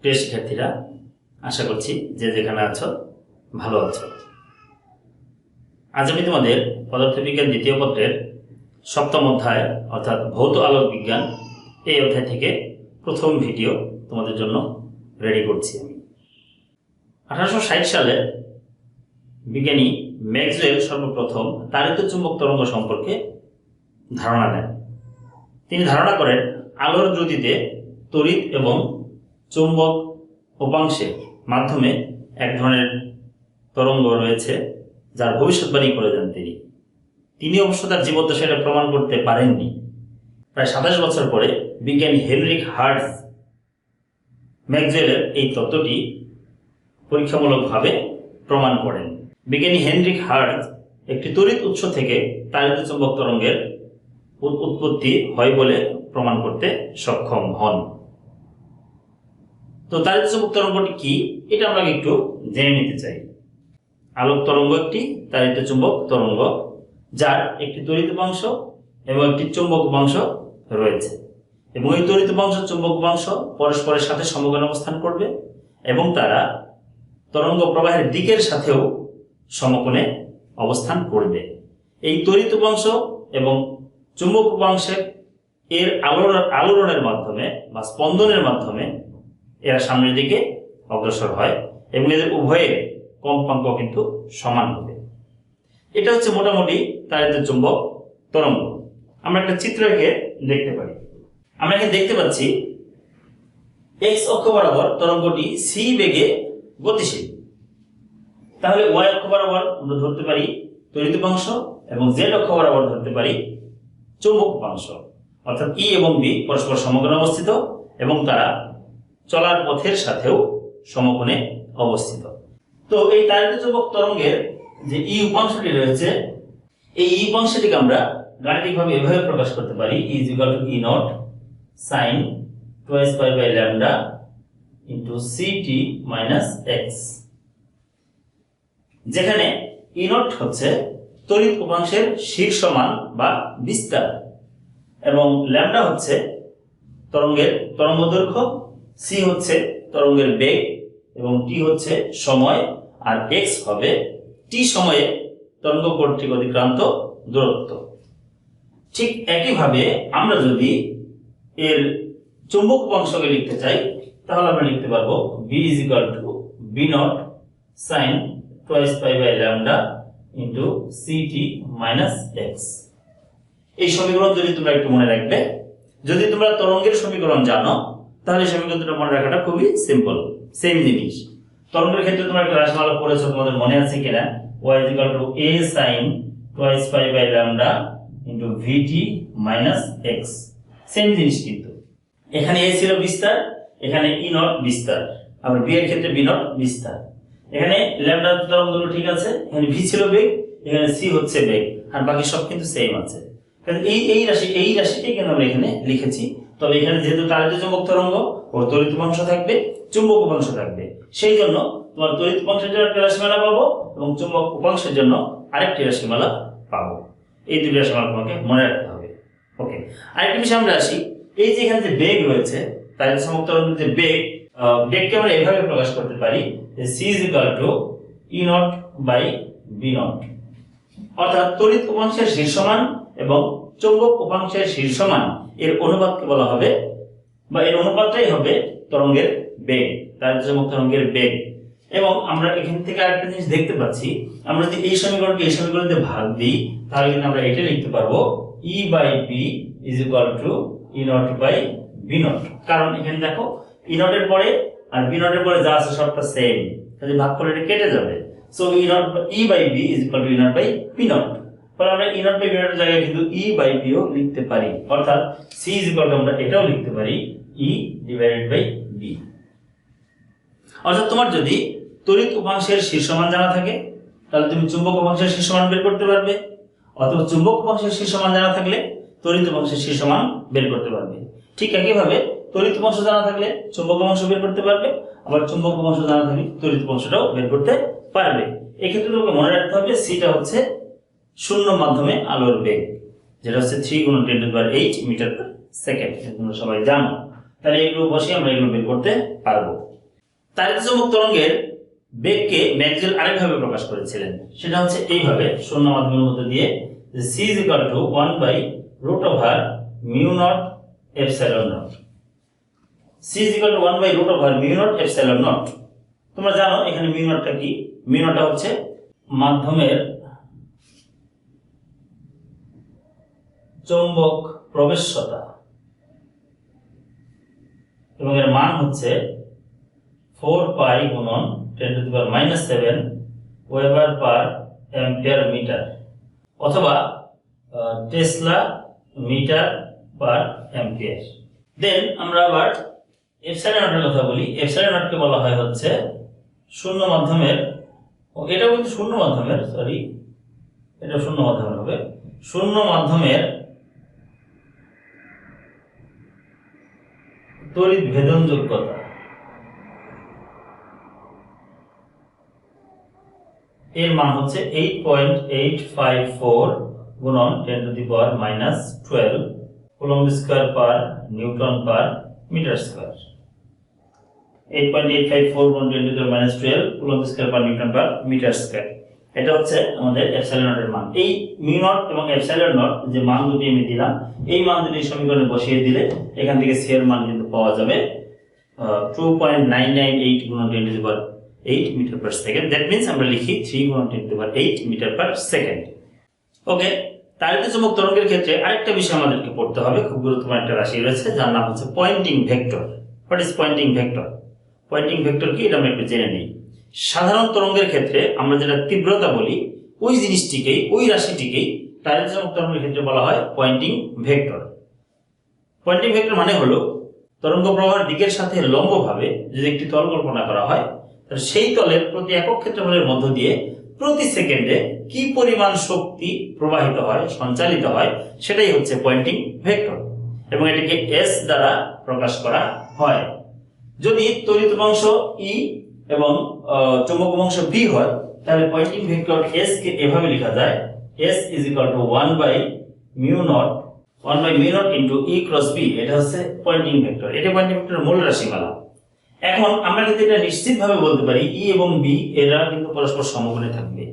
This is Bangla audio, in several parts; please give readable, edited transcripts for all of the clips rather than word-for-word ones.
প্রিয় শিক্ষার্থীরা, আশা করছি যে যেখানে আছো ভালো আছো। আজ আমি তোমাদের পদার্থবিজ্ঞান দ্বিতীয় পত্রের সপ্তম অধ্যায় অর্থাৎ ভৌত আলোক বিজ্ঞান এই অধ্যায় থেকে প্রথম ভিডিও তোমাদের জন্য রেডি করছি। আমি 1860 সালে বিজ্ঞানী ম্যাক্সওয়েল সর্বপ্রথম তাড়িত চুম্বক তরঙ্গ সম্পর্কে ধারণা দেন। তিনি ধারণা করেন আলোর গতিতে তড়িৎ এবং চুম্বক উপাংশের মাধ্যমে এক ধরনের তরঙ্গ রয়েছে, যার ভবিষ্যৎবাণী করে যান তিনি অবশ্য তার জীবদ্দশায় এটা প্রমাণ করতে পারেননি। প্রায় 27 বছর পরে বিজ্ঞানী হেনরিক হার্টজ ম্যাক্সওয়েলের এই তত্ত্বটি পরীক্ষামূলকভাবে প্রমাণ করেন। বিজ্ঞানী হেনরিক হার্টজ একটি তড়িৎ উৎস থেকে তাড়িত চুম্বক তরঙ্গের উৎপত্তি হয় বলে প্রমাণ করতে সক্ষম হন। তো তাড়িত চুম্বক তরঙ্গটি কি, এটা আমরা একটু জেনে নিতে চাই। আলোক তরঙ্গ একটি তাড়িত চুম্বক তরঙ্গ, যার একটি তড়িৎ উপাংশ এবং একটি চুম্বক উপাংশ রয়েছে, এবং এই তড়িৎ উপাংশ চুম্বক উপাংশ পরস্পরের সাথে সমকোণে অবস্থান করবে এবং তারা তরঙ্গ প্রবাহের দিকের সাথেও সমকোণে অবস্থান করবে। এই তড়িৎ উপাংশ এবং চুম্বক উপাংশের এর আলোড়নের মাধ্যমে বা স্পন্দনের মাধ্যমে এরা সামনের দিকে অগ্রসর হয় এবং এদের উভয়ের কম্পাঙ্ক কিন্তু সমান হবে। এটা হচ্ছে মোটামুটি তাড়িত চুম্বক তরঙ্গ। আমরা একটা চিত্র এঁকে দেখতে পারি। আমরা এখানে দেখতে পাচ্ছি এক্স অক্ষ বরাবর তরঙ্গটি সি বেগে গতিশীল। তাহলে ওয়াই অক্ষ বরাবর আমরা ধরতে পারি তড়িৎ উপাংশ এবং জেড অক্ষ বরাবর ধরতে পারি চুম্বক উপাংশ, অর্থাৎ ই এবং বি পরস্পর সমকোণে অবস্থিত এবং তারা চলার পথের সাথেও সমকোণে অবস্থিত। তো এই তাড়িত চুম্বক তরঙ্গের যে ই উপাংশটি রয়েছে, এই ই উপাংশটিকে আমরা গাণিতিকভাবে এভাবে প্রকাশ করতে পারি, E is equal to E not sine twice pi by lambda into CT minus X, যেখানে ই নট হচ্ছে তড়িৎ উপাংশের শীর্ষমান বা বিস্তার এবং ল্যামডা হচ্ছে তরঙ্গের তরঙ্গ দৈর্ঘ্য, সি হচ্ছে তরঙ্গের বেগ এবং টি হচ্ছে সময়, আর এক্স হবে টি সময়ে তরঙ্গ কর্তৃক অতিক্রান্ত দূরত্ব। ঠিক একইভাবে আমরা যদি এর চুম্বক উপাংশকে লিখতে চাই, তাহলে আমরা লিখতে পারবো B is equal to B naught sine twice pi by lambda into CT minus X. এই সমীকরণ যদি তোমরা একটু মনে রাখবে, যদি তোমরা তরঙ্গের সমীকরণ জানো তাহলে সমীকরণটা মনে রাখাটা খুবই সিম্পল। সেম জিনিস তরঙ্গের ক্ষেত্রে তোমরা একটা রাশিমালা পড়েছো, তোমাদের মনে আছে কিনা? y is equal to a sin twice pi by lambda into vt minus x। Same জিনিস, কিন্তু এখানে a ছিল বিস্তার, এখানে e নট বিস্তার, আবার b এর ক্ষেত্রে b নট বিস্তার। এখানে ল্যামডা তরঙ্গ ঠিক আছে, এখানে v ছিল বেগ, এখানে c হচ্ছে বেগ, আর বাকি সব কিন্তু সেম আছে। এই রাশিটাই কিন্তু আমরা এখানে লিখেছি। তবে এখানে যেহেতু তাড়িত চুম্বক তরঙ্গ ও তড়িৎ উপাংশ থাকবে, চুম্বক উপাংশ থাকবে, সেই জন্য তোমার তড়িৎ উপাংশের জন্য একটা রাশিমালা পাবো এবং চুম্বক উপাংশের জন্য আরেকটি রাশিমালা পাবো। এই দুটি রাশিমালা তোমাকে মনে রাখতে হবে। ওকে, আরেকটি বিষয় আমরা আসি, এই যে এখানে যে বেগ রয়েছে, তাড়িত চুম্বক তরঙ্গের যে বেগকে আমরা এভাবে প্রকাশ করতে পারি যে c is equal to e naught by b naught, অর্থাৎ তড়িৎ উপাংশের শীর্ষমান এবং চুম্বক উপাংশের শীর্ষমান এর অনুপাতকে বলা হবে, বা এর অনুপাতটাই হবে তরঙ্গের বেগ, তাড়িত চুম্বক তরঙ্গের বেগ। এবং আমরা এখান থেকে আরেকটা জিনিস দেখতে পাচ্ছি, আমরা যদি এই সমীকরণকে এই সমীকরণে ভাগ দিই তাহলে কিন্তু আমরা এটা লিখতে পারবো e by b is equal to e naught by b naught. কারণ এখানে দেখো e নট এর পরে আর b নট এর পরে যা আছে সবটা সেম, তাহলে ভাগ করলে এটা কেটে যাবে। So e by b is equal to e naught by b naught. তাহলে আমরা e naught by b naught এর জায়গায় কিন্তু e বাই b ও লিখতে পারি, অর্থাৎ c ইজ ইকুয়াল টু আমরা এটাও লিখতে পারি e ডিভাইডেড বাই b। অর্থাৎ তোমার যদি তড়িৎ উপাংশের শীর্ষমান জানা থাকে তাহলে তুমি চুম্বক উপাংশের শীর্ষমান বের করতে পারবে, অথবা চুম্বক উপাংশের শীর্ষমান জানা থাকলে তড়িৎ উপাংশের শীর্ষমান বের করতে পারবে। ঠিক একইভাবে তড়িৎ উপাংশ জানা থাকলে চুম্বক উপাংশ বের করতে পারবে, আবার চুম্বক উপাংশ জানা থাকলে তড়িৎ উপাংশটাও বের করতে পারবে। এক্ষেত্রে তোমাকে মনে রাখতে হবে সিটা হচ্ছে শূন্য মাধ্যমে আলোর বেগ, যেটা হচ্ছে 3 × 10⁸ মিটার পার সেকেন্ড, তোমরা সবাই জানো। তাহলে এগুলো বসে আমরা এগুলো বের করতে পারবো। তাড়িত চুম্বক তরঙ্গের বেগকে ম্যাক্সওয়েল আরেকভাবে প্রকাশ করেছিলেন, সেটা হচ্ছে এইভাবে শূন্য মাধ্যমের মধ্যে দিয়ে c = 1/√μ0 epsilon not. c = 1/√μ0 epsilon not. তোমরা জানো এখানে মিউনটটা কি? মিউনটটা হচ্ছে মাধ্যমের চৌম্বক প্রবেশ্যতা এবং এর মান হচ্ছে 4 পাই গুণন 10⁻⁷ ওয়েবার পার অ্যাম্পিয়ার মিটার অথবা টেসলা মিটার পার অ্যাম্পিয়ার। দেন আমরা আবার এপসাইলন নটের কথা বলি। এপসাইলন নটকে বলা হয় হচ্ছে শূন্য মাধ্যমের, এটা কিন্তু শূন্য মাধ্যমের, সরি এটা শূন্য মাধ্যমের হবে, শূন্য মাধ্যমের তড়িৎ ভেদনযোগ্যতা। এর মান হচ্ছে 8.854 গুণন 10⁻⁻12 coulomb square per newton per metre square. 8.854 গুণন 10⁻⁻12 coulomb square per newton per metre square. এটা হচ্ছে আমাদের এপসাইলন নটের মান। এই মিউ নট এবং এপসাইলন নট যে মান দুটি আমি দিলাম, এই মান দুটি সমীকরণে বসিয়ে দিলে এখান থেকে সি এর মান কিন্তু পাওয়া যাবে 2.998 গুণন 10⁸ metre per second. That means আমরা লিখি 3 গুণন 10⁸ মিটার পার সেকেন্ড। ওকে, তাড়িত চুম্বক তরঙ্গের ক্ষেত্রে আরেকটা বিষয় আমাদেরকে পড়তে হবে, খুব গুরুত্বপূর্ণ একটা রাশি রয়েছে যার নাম হচ্ছে Poynting vector. What is Poynting vector? Poynting vector কি এটা আমরা একটু জেনে নিই। সাধারণ তরঙ্গের ক্ষেত্রে আমরা যেটা তীব্রতা বলি, ওই জিনিসটিকেই, ওই রাশিটিকেই তাড়িত চুম্বক তরঙ্গের ক্ষেত্রে বলা হয় পয়েন্টিং ভেক্টর। পয়েন্টিং ভেক্টর মানে হলো তরঙ্গ প্রবাহের দিকের সাথে লম্বভাবে যদি একটি তল কল্পনা করা হয়, তাহলে সেই তলের প্রতি একক ক্ষেত্রফলের মধ্য দিয়ে প্রতি সেকেন্ডে কি পরিমাণ শক্তি প্রবাহিত হয়, সঞ্চালিত হয়, সেটাই হচ্ছে পয়েন্টিং ভেক্টর এবং এটাকে এস দ্বারা প্রকাশ করা হয়। যদি তড়িৎ উপাংশ ই এবং চৌম্বক উপাংশ বি হয়, তাহলে পয়েন্টিং ভেক্টর এস কে এভাবে লেখা যায়, s = 1/μ0 ইনটু ই ক্রস বি। এটা হচ্ছে পয়েন্টিং ভেক্টর, এটা পয়েন্টিং ভেক্টরের মূল রাশিমালা। এখন আমরা কিন্তু এটা নিশ্চিতভাবে বলতে পারি ই এবং বি এরা কিন্তু পরস্পর সমকোণে থাকবে।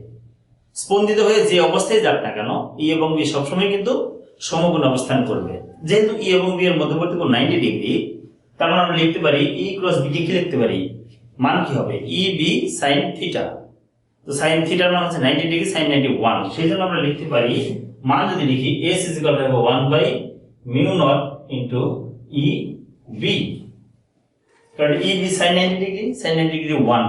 স্পন্দিত হয়ে যে অবস্থায় যাক না কেন, ই এবং বি সবসময় কিন্তু সমকোণে অবস্থান করবে। যেহেতু ই এবং বি এর মধ্যবর্তী কোণ 90 ডিগ্রি, তার মানে আমরা লিখতে পারি ই ক্রস বি কে কি লিখতে পারি, মান কি হবে, ই বি সাইন থিটা। তো সাইন থিটার মান হচ্ছে 90 ডিগ্রি সাইন 91। সেই জন্য আমরা লিখতে পারি, মান যদি লিখি s = 1/μ0 ইনটু ই বি, কারণ E B sine 90 degree, sine 90 degree 1।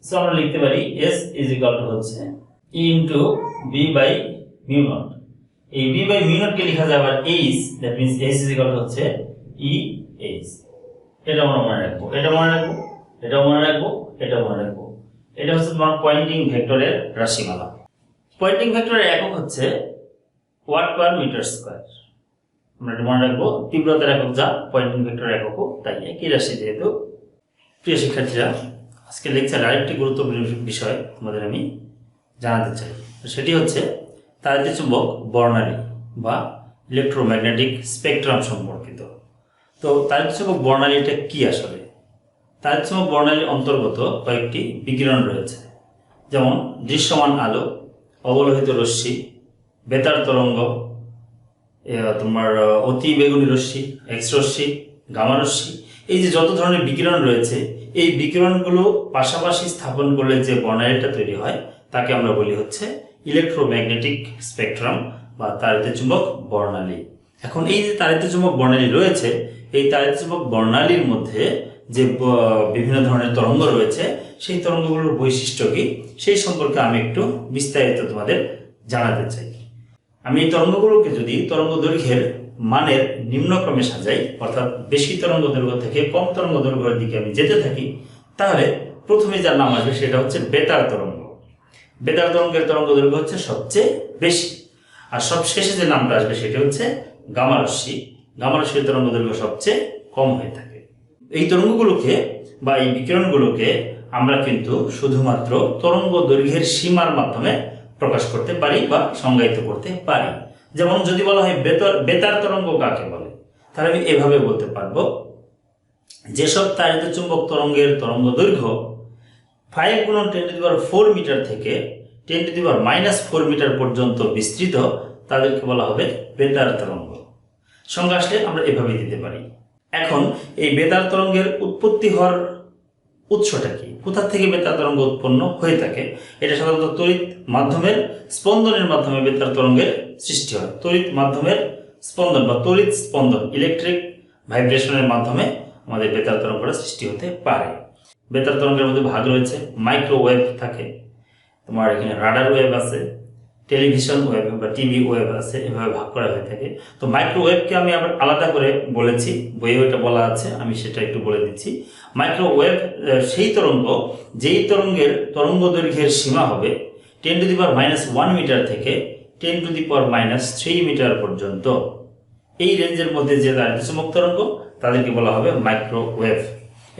So আমরা লিখতে পারি s = হচ্ছে e into B by mu naught. এই বি বাই মিউ নট কে লেখা যায় আবার h, দ্যাট মিন্স s = হচ্ছে e h। এটা আমরা মনে রাখবো, এটা মনে রাখবো, এটা মনে রাখবো, এটা মনে রাখবো। এটা হচ্ছে তোমার পয়েন্টিং ভেক্টরের রাশিমালা। পয়েন্টিং ভেক্টরের একক হচ্ছে ওয়াট পার মিটার স্কয়ার। আমরা এটা মনে রাখবো, তীব্রতার একক যা, পয়েন্টিং ভেক্টরের এককও তাই, একই রাশি যেহেতু। প্রিয় শিক্ষার্থীরা, আজকে লেকচারে আরেকটি গুরুত্বপূর্ণ বিষয় তোমাদের আমি জানাতে চাই, সেটি হচ্ছে তাড়িত চুম্বক বর্ণালী বা ইলেকট্রোম্যাগনেটিক স্পেকট্রাম সম্পর্কিত। তো তাড়িত চুম্বক বর্ণালীটা কি আসলে? তাড়িত চুম্বক বর্ণালীর অন্তর্গত কয়েকটি বিকিরণ রয়েছে, যেমন দৃশ্যমান আলো, অবলোহিত রশ্মি, বেতার তরঙ্গ, তোমার অতি বেগুনি রশ্মি, এক্স রশ্মি, গামা রশ্মি। এই যে যত ধরনের বিকিরণ রয়েছে, এই বিকিরণগুলো পাশাপাশি স্থাপন করলে যে বর্ণালীটা তৈরি হয় তাকে আমরা বলি হচ্ছে ইলেকট্রোম্যাগনেটিক স্পেকট্রাম বা তাড়িত চুম্বক বর্ণালী। এখন এই যে তাড়িত চুম্বক বর্ণালী রয়েছে, এই তাড়িত চুম্বক বর্ণালীর মধ্যে যে বিভিন্ন ধরনের তরঙ্গ রয়েছে, সেই তরঙ্গগুলোর বৈশিষ্ট্য কি সেই সম্পর্কে আমি একটু বিস্তারিত তোমাদের জানাতে চাই। আমি এই তরঙ্গগুলোকে যদি তরঙ্গ দৈর্ঘ্যের মানের নিম্নক্রমে সাজাই, অর্থাৎ বেশি তরঙ্গ দৈর্ঘ্য থেকে কম তরঙ্গ দৈর্ঘ্যের দিকে আমি যেতে থাকি, তাহলে প্রথমে যার নাম আসবে সেটা হচ্ছে বেতার তরঙ্গ। বেতার তরঙ্গের তরঙ্গ দৈর্ঘ্য হচ্ছে সবচেয়ে বেশি। আর সব শেষে যে নামটা আসবে সেটা হচ্ছে গামা রশ্মি। গামা রশ্মির তরঙ্গ দৈর্ঘ্য সবচেয়ে কম হয়ে থাকে। এই তরঙ্গগুলোকে বা এই বিকিরণগুলোকে আমরা কিন্তু শুধুমাত্র তরঙ্গ দৈর্ঘ্যের সীমার মাধ্যমে প্রকাশ করতে পারি বা সংজ্ঞায়িত করতে পারি। যেমন যদি বলা হয় বেতার তরঙ্গ কাকে বলে, তাহলে আমি এভাবে বলতে পারবো, যেসব তাড়িত চুম্বক তরঙ্গের তরঙ্গ দৈর্ঘ্য 5 × 10⁴ মিটার থেকে 10⁻⁻⁴ মিটার পর্যন্ত বিস্তৃত তাদেরকে বলা হবে বেতার তরঙ্গ। সংজ্ঞা আসলে আমরা এভাবে দিতে পারি। এখন এই বেতার তরঙ্গের উৎপত্তি হওয়ার উৎসটা কি, কোথা থেকে বেতার তরঙ্গ উৎপন্ন হয়ে থাকে? এটা সাধারণত তড়িৎ মাধ্যমের স্পন্দনের মাধ্যমে বেতার তরঙ্গের সৃষ্টি হয়। তড়িৎ মাধ্যমের স্পন্দন বা তড়িৎ স্পন্দন, ইলেকট্রিক ভাইব্রেশনের মাধ্যমে আমাদের বেতার তরঙ্গটা সৃষ্টি হতে পারে। বেতার তরঙ্গের মধ্যে ভাগ রয়েছে, মাইক্রোওয়েভ থাকে, তোমার এখানে রাডার ওয়েভ আছে, টেলিভিশন ওয়েভ বা টিভি ওয়েভ আছে, এভাবে ভাগ করা হয়ে থাকে। তো মাইক্রোওয়েভকে আমি আবার আলাদা করে বলেছি, বইয়ে ওটা বলা আছে, আমি সেটা একটু বলে দিচ্ছি। মাইক্রোওয়েভ সেই তরঙ্গ যেই তরঙ্গের তরঙ্গ দৈর্ঘ্যের সীমা হবে 10⁻⁻1 মিটার থেকে 10⁻³ মিটার পর্যন্ত। এই রেঞ্জের মধ্যে যে তাড়িত চুম্বক তরঙ্গ তাদেরকে বলা হবে মাইক্রোওয়েভ।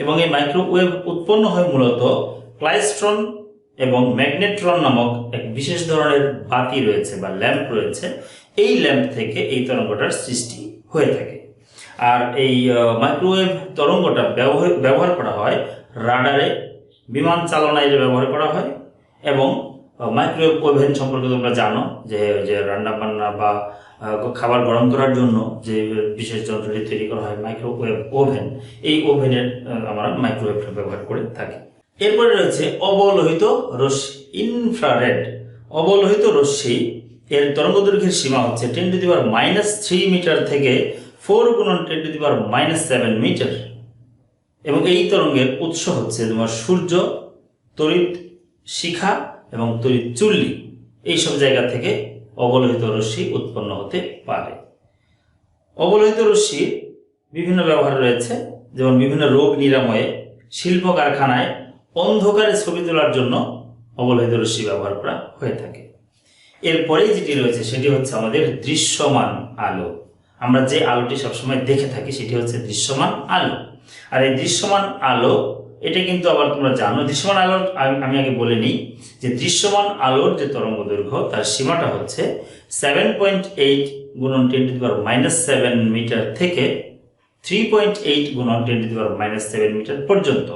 এবং এই মাইক্রোওয়েভ উৎপন্ন হয় মূলত ক্লাইস্ট্রন এবং ম্যাগনেট্রন নামক এক বিশেষ ধরনের বাতি রয়েছে বা ল্যাম্প রয়েছে, এই ল্যাম্প থেকে এই তরঙ্গটার সৃষ্টি হয়ে থাকে। আর এই মাইক্রোওয়েভ তরঙ্গটা ব্যবহার করা হয় রাডারে, বিমান চালনায় ব্যবহার করা হয়। এবং মাইক্রোওয়েভ ওভেন সম্পর্কে তোমরা জানো, যে রান্না বান্না বা খাবার গরম করার জন্য যে বিশেষ যন্ত্রটি তৈরি করা হয় মাইক্রোওয়েভ ওভেন, এই ওভেনের আমরা মাইক্রোওয়েভটা ব্যবহার করে থাকি। এরপরে রয়েছে অবলোহিত রশ্মি, ইনফ্রারেড। অবলোহিত রশ্মি এর তরঙ্গ দৈর্ঘ্যের সীমা হচ্ছে 10⁻³ মিটার থেকে 4 × 10⁻⁷ মিটার। এবং এই তরঙ্গের উৎস হচ্ছে তোমার সূর্য, তড়িৎ শিখা এবং তড়িৎ চুল্লি, এইসব জায়গা থেকে অবলোহিত রশ্মি উৎপন্ন হতে পারে। অবলোহিত রশ্মির বিভিন্ন ব্যবহার রয়েছে, যেমন বিভিন্ন রোগ নিরাময়ে, শিল্প কারখানায় অন্ধকারে ছবি তোলার জন্য অবলোহিত রশ্মি ব্যবহার করা হয়ে থাকে। এরপরে যেটি রয়েছে সেটি হচ্ছে আমাদের দৃশ্যমান আলো। আমরা যে আলোটি সবসময় দেখে থাকি সেটি হচ্ছে দৃশ্যমান আলো। আর এই দৃশ্যমান আলো, এটা কিন্তু আবার তোমরা জানো, দৃশ্যমান আলোর আমি আগে বলে নিই যে দৃশ্যমান আলোর যে তরঙ্গ দৈর্ঘ্য তার সীমাটা হচ্ছে 7.8 × 10⁻⁷ মিটার থেকে 3.8 × 10⁻⁷ মিটার পর্যন্ত।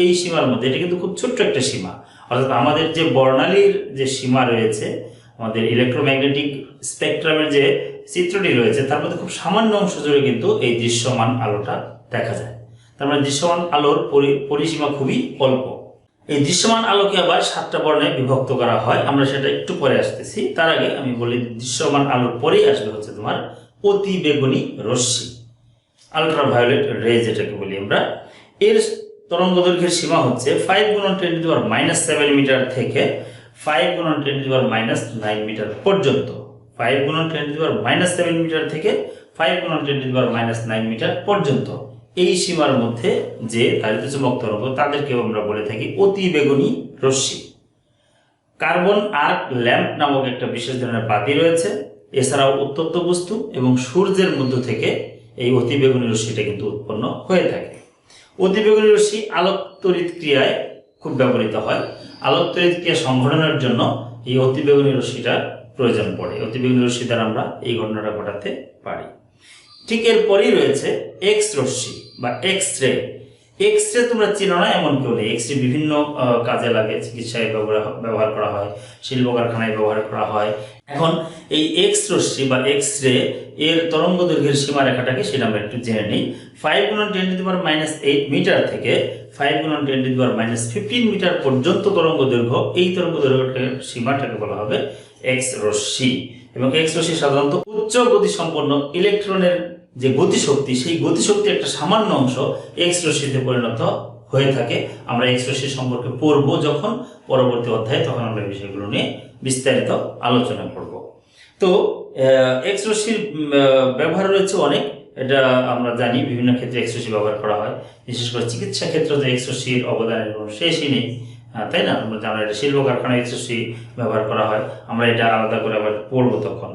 এই সীমার মধ্যে, এটা কিন্তু খুব ছোট্ট একটা সীমা, অর্থাৎ আমাদের যে বর্ণালীর যে সীমা রয়েছে, আমাদের ইলেকট্রোম্যাগনেটিক স্পেকট্রামের যে চিত্রটি রয়েছে তার মধ্যে খুব সামান্য অংশ জুড়ে কিন্তু এই দৃশ্যমান আলোটা দেখা যায়। তার মানে দৃশ্যমান আলোর পরিসীমা খুবই অল্প। এই দৃশ্যমান আলোকে আবার 7টা বর্ণে বিভক্ত করা হয়, আমরা সেটা একটু পরে আসতেছি। তার আগে আমি বলি, দৃশ্যমান আলোর পরেই আসবে হচ্ছে তোমার অতি বেগুনি রশ্মি, আলট্রাভায়োলেট রে যেটাকে বলি আমরা। এর তরঙ্গ দৈর্ঘ্যের সীমা হচ্ছে 5 × 10⁻⁷ মিটার থেকে 5 × 10⁻⁹ মিটার পর্যন্ত। 5 × 10⁻⁷ মিটার থেকে 5 × 10⁻⁹ মিটার পর্যন্ত। এই সীমার মধ্যে যে তাড়িত চুম্বক তরঙ্গ তাদেরকে আমরা বলে থাকি অতি বেগুনি রশ্মি। কার্বন আর্ক ল্যাম্প নামক একটা বিশেষ ধরনের বাতি রয়েছে। এছাড়াও উত্তপ্ত বস্তু এবং সূর্যের মধ্য থেকে এই অতি বেগুনি রশ্মিটা কিন্তু উৎপন্ন হয়ে থাকে। অতি বেগুনি রশ্মি আলোক তড়িৎ ক্রিয়ায় খুব ব্যবহৃত হয়। আলোক তড়িৎ ক্রিয়া সংঘটনের জন্য এই অতি বেগুনি রশ্মিটা প্রয়োজন পড়ে। অতি বেগুনি রশ্মি দ্বারা আমরা এই ঘটনাটা ঘটাতে পারি। ঠিক এরপরেই রয়েছে এক্স রশ্মি বা এক্স রে। এক্স রে তোমরা চিনো না এমন কেউ নেই। এক্স রে বিভিন্ন কাজে লাগে, চিকিৎসায় ব্যবহার করা হয়, শিল্প কারখানায় ব্যবহার করা হয়। এখন এই এক্স রশ্মি বা এক্স রে এর তরঙ্গ দৈর্ঘ্যের সীমারেখাটাকে সেটা আমরা একটু জেনে নিই। 5 × 10⁻⁸ মিটার থেকে 5 × 10⁻⁻15 মিটার পর্যন্ত তরঙ্গ দৈর্ঘ্য, এই তরঙ্গ দৈর্ঘ্যের সীমাটাকে বলা হবে এক্স রশ্মি। এবং এক্স রশ্মি সাধারণত উচ্চ গতি সম্পন্ন ইলেকট্রনের যে গতিশক্তি, সেই গতিশক্তির একটা সামান্য অংশ এক্স রশ্মিতে পরিণত হয়ে থাকে। আমরা এক্স রশ্মি সম্পর্কে পড়বো যখন পরবর্তী অধ্যায়ে, তখন আমরা বিষয়গুলো নিয়ে বিস্তারিত আলোচনা করব। তো এক্স রশ্মির ব্যবহার রয়েছে অনেক, এটা আমরা জানি। বিভিন্ন ক্ষেত্রে এক্স রশ্মি ব্যবহার করা হয়, বিশেষ করে চিকিৎসা ক্ষেত্রে যে এক্স রশ্মির অবদানের কোনো শেষই নেই, তাই না? আমরা জানি এটা শিল্প কারখানায় এক্স রশ্মি ব্যবহার করা হয়, আমরা এটা আলাদা করে আবার পড়বো তখন।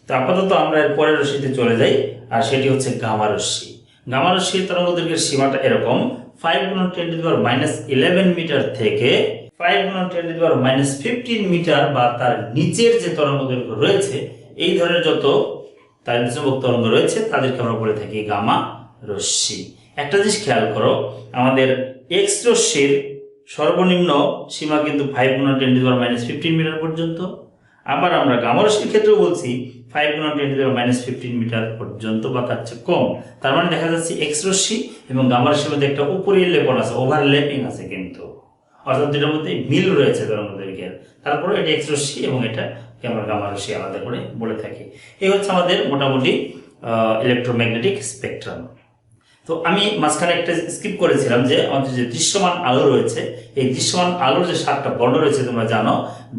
তো আপাতত আমরা এর পরের রশ্মিতে চলে যাই, আর সেটি হচ্ছে গামা রশ্মি। গামা রশ্মির তরঙ্গ দৈর্ঘ্যের সীমাটা এরকম, 5 × 10⁻⁻11 মিটার থেকে 5 × 10⁻⁻15 মিটার বা তার নিচের যে তরঙ্গ দৈর্ঘ্য রয়েছে, এই ধরনের যত তারিত চুম্বক তরঙ্গ রয়েছে তাদেরকে আমরা বলে থাকি গামা রশ্মি। একটা জিনিস খেয়াল করো, আমাদের এক্স রশ্মির সর্বনিম্ন সীমা কিন্তু 5 × 10⁻⁻15 মিটার পর্যন্ত। আবার আমরা গামা রশ্মির ক্ষেত্রেও বলছি 5 × 10⁻15 মিটার পর্যন্ত বা তার চেয়ে কম। তার মানে দেখা যাচ্ছে এক্স রশ্মি এবং গামা রশ্মির মধ্যে একটা উপরের লেপন আছে, ওভারল্যাপিং আছে, কিন্তু অর্থাৎ দুটোর মধ্যে মিল রয়েছে তরঙ্গ দৈর্ঘ্যের। তারপরে এটা এক্স রশ্মি এবং এটাকে আমরা গামা রশ্মি আলাদা করে বলে থাকি। এই হচ্ছে আমাদের মোটামুটি ইলেকট্রোম্যাগনেটিক স্পেকট্রাম। তো আমি মাঝখানে একটা স্কিপ করেছিলাম যে আমাদের যে দৃশ্যমান আলো রয়েছে, এই দৃশ্যমান আলোর যে 7টা বর্ণ রয়েছে তোমরা জানো,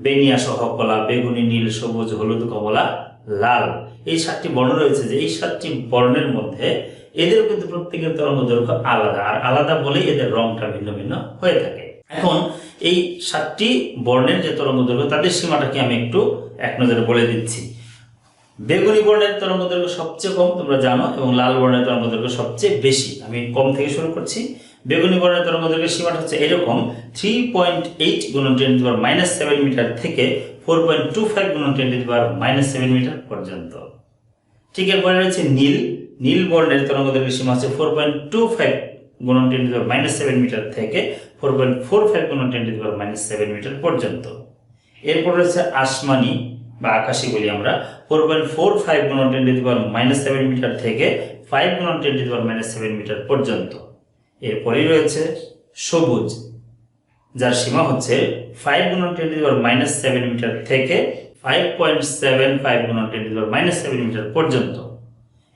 বেনিয়া সহ কলা, বেগুনি, নীল, সবুজ, হলুদ, কমলা, লাল, এই 7টি বর্ণ রয়েছে। যে এই 7টি বর্ণের মধ্যে এদের কিন্তু প্রত্যেকের তরঙ্গ দৈর্ঘ্য আলাদা, আর আলাদা বলেই এদের রংটা ভিন্ন ভিন্ন হয়ে থাকে। এখন এই 7টি বর্ণের যে তরঙ্গ দৈর্ঘ্য তাদের সীমাটাকে আমি একটু এক নজরে বলে দিচ্ছি। বেগুনি বর্ণের তরঙ্গ দৈর্ঘ্য সবচেয়ে কম তোমরা জানো, এবং লাল বর্ণের তরঙ্গ দৈর্ঘ্য সবচেয়ে বেশি। আমি কম থেকে শুরু করছি। বেগুনি বর্ণের তরঙ্গ দৈর্ঘ্যের সীমাটা হচ্ছে এরকম, 3.8 × 10⁻⁷ মিটার থেকে 4.25 × 10⁻⁷ মিটার পর্যন্ত। ঠিক এরপরে রয়েছে নীল। নীল বর্ণের তরঙ্গ দৈর্ঘ্যের সীমা হচ্ছে 4.25 × 10⁻⁷ মিটার থেকে 4.45 × 10⁻⁷ মিটার পর্যন্ত। এরপর রয়েছে আসমানি বা আকাশী বলি আমরা, 4.45 × 10⁻⁷ মিটার থেকে 5 × 10⁻⁷ মিটার পর্যন্ত। এরপরই রয়েছে সবুজ, যার সীমা হচ্ছে 5 × 10⁻⁷ মিটার থেকে 5.75 × 10⁻⁷ মিটার পর্যন্ত।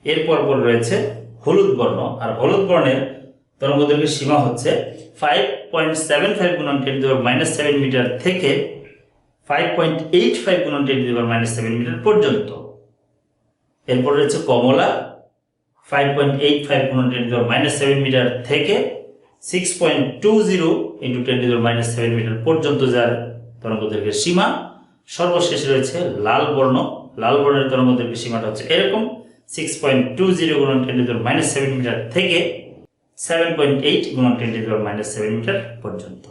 এরপর রয়েছে হলুদ বর্ণ, আর হলুদ বর্ণের তরঙ্গ দৈর্ঘ্যের সীমা হচ্ছে 5.75 × 10⁻⁷ মিটার থেকে 5.85 × 10⁻⁷ মিটার পর্যন্ত। এরপর রয়েছে কমলা, 5.85 × 10⁻⁷ মিটার থেকে 6.20 × 10⁻⁷ মিটার পর্যন্ত যার তরঙ্গ দৈর্ঘ্যের সীমা। সর্বশেষ রয়েছে লাল বর্ণ। লাল বর্ণের তরঙ্গ দৈর্ঘ্যের সীমাটা হচ্ছে এরকম, 6.20 × 10⁻⁷ মিটার থেকে 7.8 × 10⁻⁷ মিটার পর্যন্ত।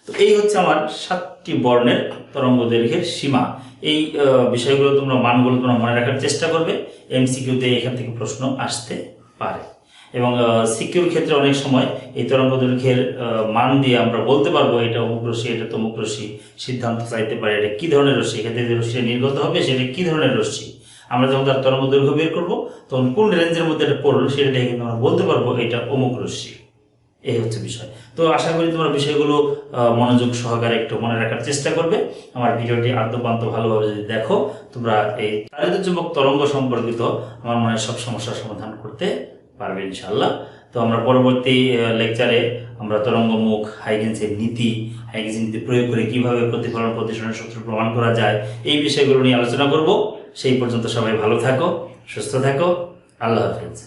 তো এই হচ্ছে আমার 7টি বর্ণের তরঙ্গ দৈর্ঘ্যের সীমা। এই বিষয়গুলো তোমরা মানগুলো তোমরা মনে রাখার চেষ্টা করবে। এমসিকিউতে এখান থেকে প্রশ্ন আসতে পারে, এবং সিকিউর ক্ষেত্রে অনেক সময় এই তরঙ্গ দৈর্ঘ্যের মান দিয়ে আমরা বলতে পারবো এটা অমুক রশ্মি, এটা তমুক রশ্মি, সিদ্ধান্ত চাইতে পারে এটা কী ধরনের রশ্মি, এখান থেকে যে রশ্মিটা নির্গত হবে সেটা কী ধরনের রশ্মি। আমরা যখন তার তরঙ্গ দৈর্ঘ্য বের করবো তখন কোন রেঞ্জের মধ্যে এটা পড়লো সেটা দেখে কিন্তু আমরা বলতে পারবো এটা অমুক রশ্মি। এই হচ্ছে বিষয়। তো আশা করি তোমরা বিষয়গুলো মনোযোগ সহকারে একটু মনে রাখার চেষ্টা করবে। আমার ভিডিওটি আদ্যপান্ত ভালোভাবে যদি দেখো, তোমরা এই তারিত চুম্বক তরঙ্গ সম্পর্কিত আমার মনে হয় সব সমস্যার সমাধান করতে পারবে ইনশাআল্লাহ। তো আমরা পরবর্তী লেকচারে আমরা তরঙ্গ মুখ, হাইগেন্সের নীতি, হাইগেন্সের নীতি প্রয়োগ করে কিভাবে প্রতিফলন প্রতিসরণের সূত্র প্রমাণ করা যায় এই বিষয়গুলো নিয়ে আলোচনা করব। সেই পর্যন্ত সবাই ভালো থাকো, সুস্থ থাকো। আল্লাহ হাফেজ।